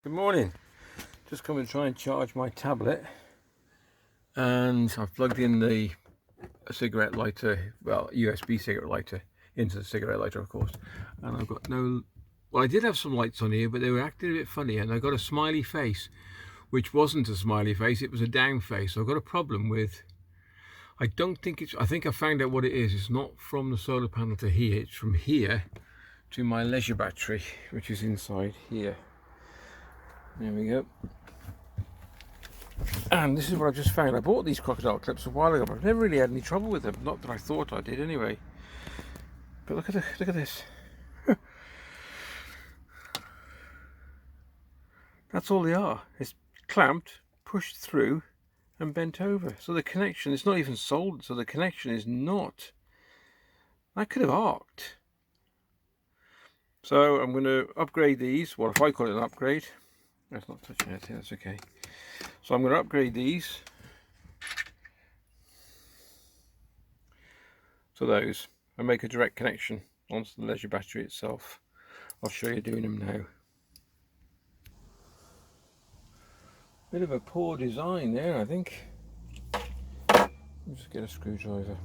Good morning. Just come and try and charge my tablet, and I've plugged in the cigarette lighter, well, USB cigarette lighter, into the cigarette lighter, of course. And I've got no. Well, I did have some lights on here, but they were acting a bit funny, and I got a smiley face, which wasn't a smiley face; it was a down face. So I've got a problem with. I don't think it's. I think I found out what it is. It's not from the solar panel to here. It's from here to my leisure battery, which is inside here. There we go. And this is what I've just found. I bought these crocodile clips a while ago, but I've never really had any trouble with them. Not that I thought I did anyway. But look at this. That's all they are. It's clamped, pushed through, and bent over. So the connection is not even soldered. So the connection is not. I could have arced. So I'm going to upgrade these. Well, if I call it an upgrade, that's not touching anything. That's okay. So I'm going to upgrade these to those and make a direct connection onto the leisure battery itself. I'll show you doing them now. Bit of a poor design there, I think. Let me just get a screwdriver.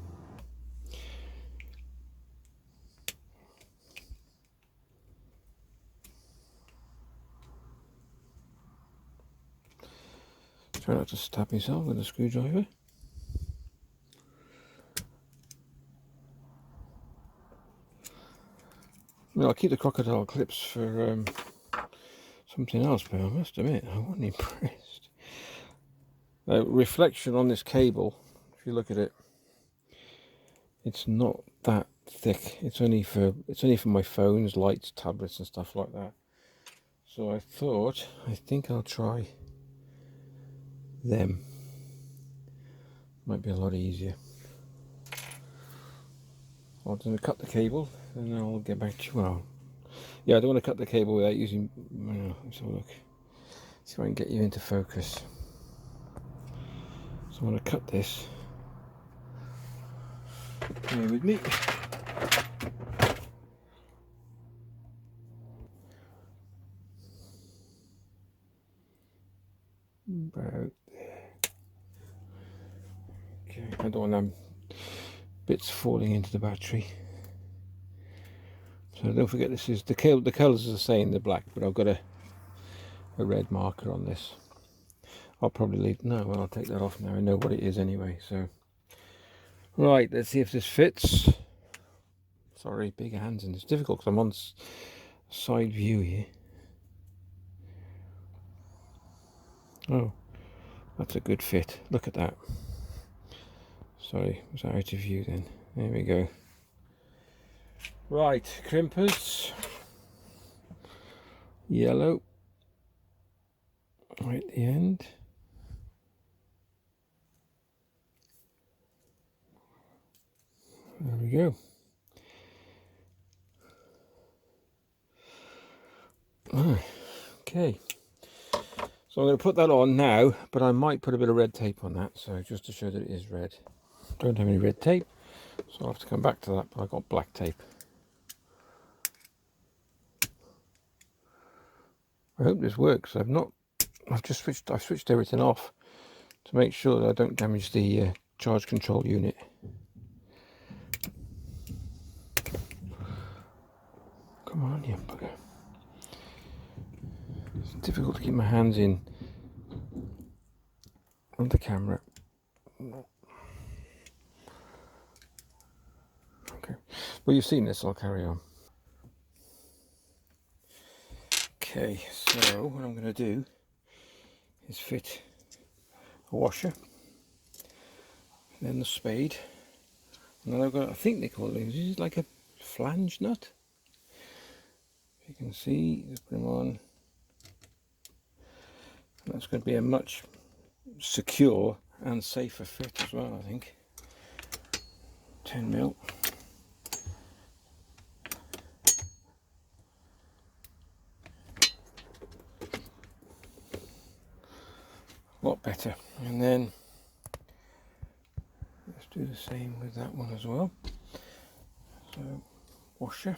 Try not to stab myself with a screwdriver. I'll keep the crocodile clips for something else, but I must admit I wasn't impressed. Reflection on this cable, if you look at it, it's not that thick. It's only for my phones, lights, tablets, and stuff like that. So I think I'll try them. Might be a lot easier. I'll just cut the cable and then I'll get back to you. Well, yeah, I don't want to cut the cable without using. Let's have a look. See if I can get you into focus. So I'm going to cut this. Bear with me. About there. Okay, I don't want them bits falling into the battery. So don't forget, this is the colours are the same, they're black, but I've got a red marker on this. I'll probably leave. No, well, I'll take that off now. I know what it is anyway. So, right, let's see if this fits. Sorry, big hands, and it's difficult because I'm on side view here. Oh, that's a good fit. Look at that. Sorry, it was out of view then. There we go. Right, crimpers. Yellow. Right at the end. There we go. Okay. So I'm going to put that on now, but I might put a bit of red tape on that, so just to show that it is red. Don't have any red tape, so I'll have to come back to that, but I've got black tape. I hope this works. I've switched everything off to make sure that I don't damage the charge control unit. Come on, you bugger. It's difficult to keep my hands in on the camera. Okay, well, you've seen this, I'll carry on. Okay, so what I'm going to do is fit a washer, then the spade, and then I've got, I think they call it, this is like a flange nut. You can see, just put them on. And that's going to be a much secure and safer fit as well, I think. 10mm. A lot better. And then let's do the same with that one as well. So washer,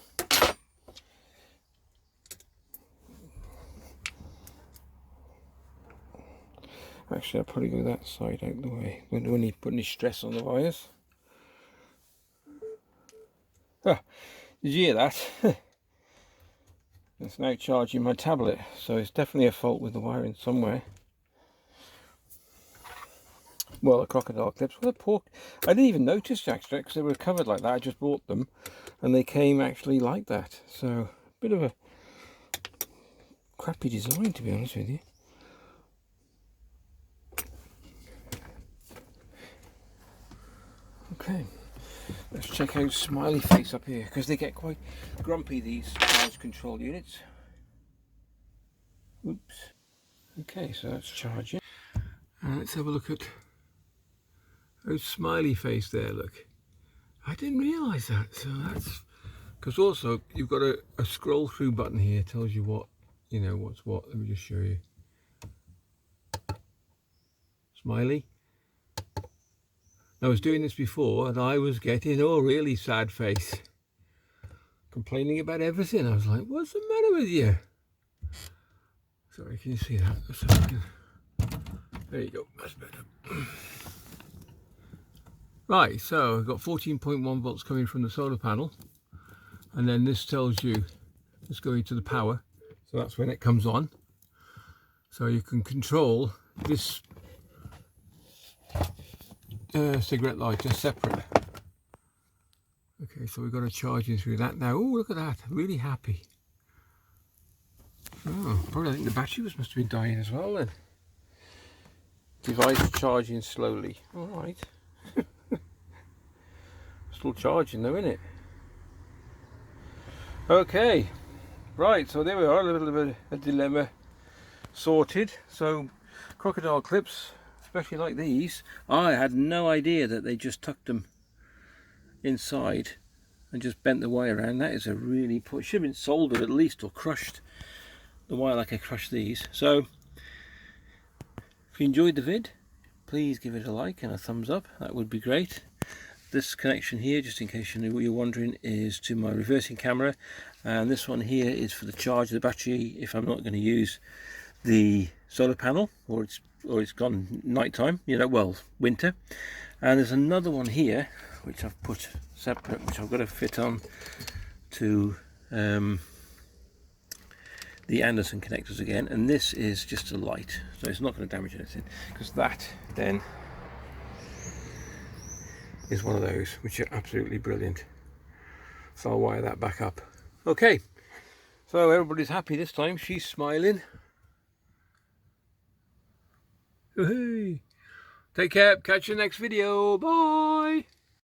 actually I'll probably go that side out the way. We don't need to put any stress on the wires. Ah, did you hear that? It's now charging my tablet, so it's definitely a fault with the wiring somewhere. Well, the crocodile clips. Well, the pork. I didn't even notice Jackstrap because they were covered like that. I just bought them, and they came actually like that. So, a bit of a crappy design, to be honest with you. Okay, let's check out Smiley Face up here because they get quite grumpy, these charge control units. Oops. Okay, so that's charging. And let's have a look at Smiley Face there. Look, I didn't realise that. So that's because also you've got a scroll through button here, tells you what, you know, what's what. Let me just show you. Smiley. I was doing this before and I was getting a really sad face, complaining about everything. I was like, what's the matter with you? Sorry, can you see that? There you go, that's better. Right, so I've got 14.1 volts coming from the solar panel, and then this tells you it's going to the power, so that's when it comes on. So you can control this cigarette lighter separate. Okay, so we've got a charging through that now. Oh, look at that, really happy. Oh, probably I think the battery must have been dying as well then. Device charging slowly. All right. Still charging though, isn't it? Okay, right, so there we are, a little bit of a dilemma sorted. So crocodile clips, especially like these, I had no idea that they just tucked them inside and just bent the wire around. That is a really should have been soldered at least, or crushed the wire like I crushed these. So if you enjoyed the vid, please give it a like and a thumbs up, that would be great. This connection here, just in case you're wondering, is to my reversing camera, and this one here is for the charge of the battery if I'm not going to use the solar panel, or it's gone nighttime, you know, well, winter. And there's another one here which I've put separate, which I've got to fit on to the Anderson connectors again, and this is just a light, so it's not going to damage anything, because that then is one of those which are absolutely brilliant. So I'll wire that back up. Okay, so everybody's happy this time. She's smiling. Hey, take care, catch you next video, bye.